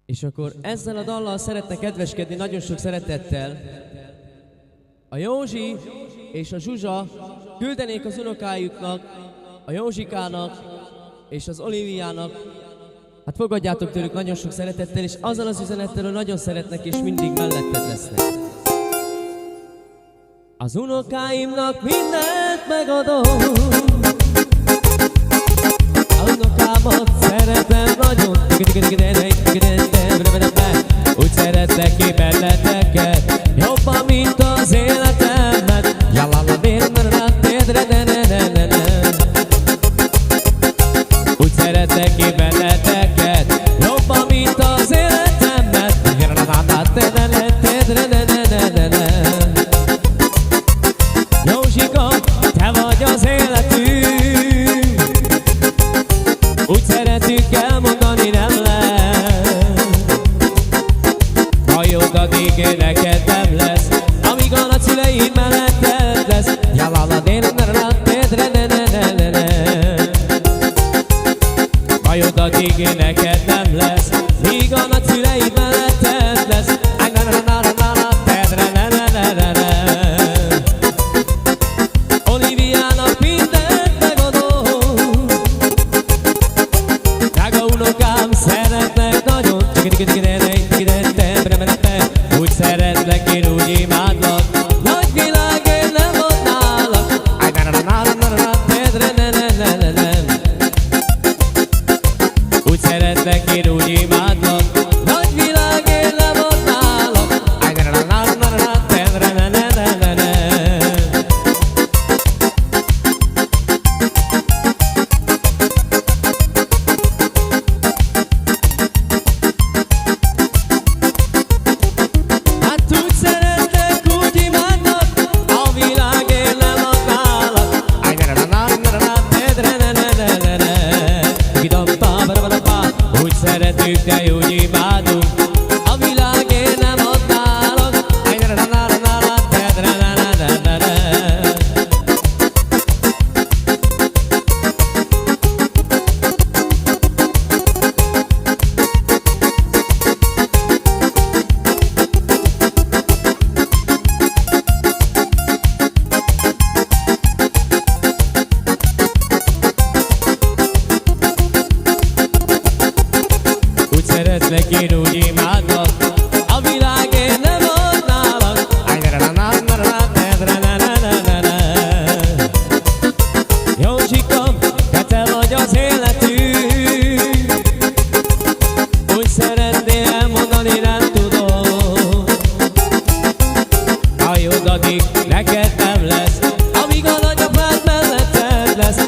És akkor ezzel a dallal szeretne kedveskedni nagyon sok szeretettel. A Józsi és a Zsuzsa küldenék az unokájuknak, a Józsikának és az Oliviának. Hát fogadjátok tőlük nagyon sok szeretettel, és azzal az üzenettel, hogy nagyon szeretnek és mindig melletted lesznek. Az unokáimnak mindent megadom, a unokámat szeretem nagyon, úgy szeretlek ki benneteket, jobban, mint az életemet. Úgy szeretlek ki benneteket, jobban, mint az életemet. Józsika, te vagy az életünk, úgy szeretünk elmondani nem lehet. Hajod addig neked nem lesz, amíg a nagyszüleid melletted lesz. Hajod addig neked nem lesz, míg a nagyszüleid melletted lesz. Oliviának mindent megadom, drága unokám, szeretlek nagyon. Úgy szeretlek, én úgy imádlak, nagy világért nem adnálak. Úgy szeretlek, én úgy imádlak, nagy világért nem adnálak. Hát úgy szeretlek, úgy imádlak, a világért nem adnálak. Úgy szeretünk, de úgy imádunk, a világért nem adnálak. Úgy szeretlek, én úgy imádlak, a világért nem adnálak. Józsikam, te vagy az életünk, úgy szeretnél elmondani, nem tudom. Hajod addig neked nem lesz, amíg a nagyapád melletted lesz.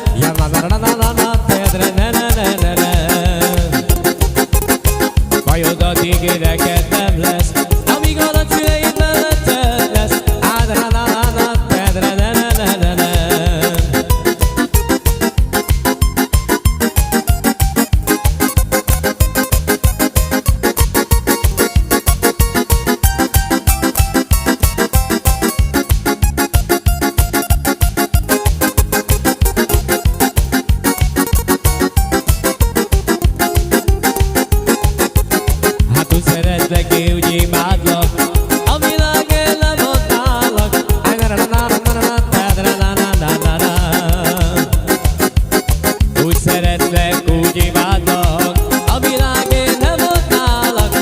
Hajod addig neked nem lesz, amíg a nagyszüleid melletted lesz. Hát úgy szeretlek, én úgy imádlak, a világért nem adnálak. Úgy szeretlek, úgy imádlak, a világért nem adnálak.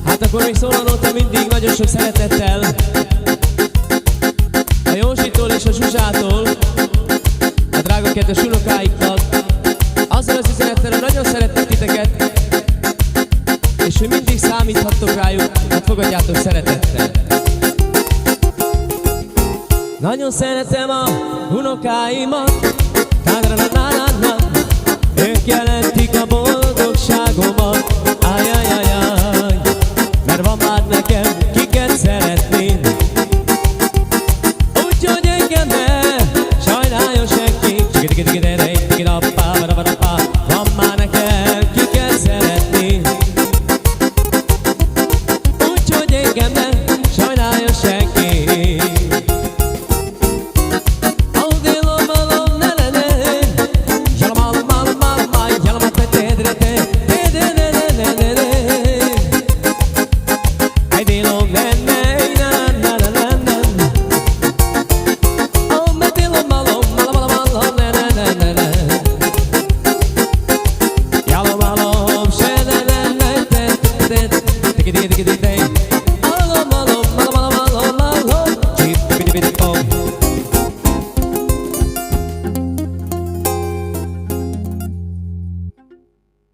Hát akkor még szólalóta mindig nagyon sok szeretettel a Józsitól és a Zsuzsától, a drága kedves unokáiknak, azzal az üzenettel, hogy nagyon szeretnek titeket, és hogy mindig számíthattok rájuk, hát fogadjátok szeretettel. Nagyon szeretem a unokáimat,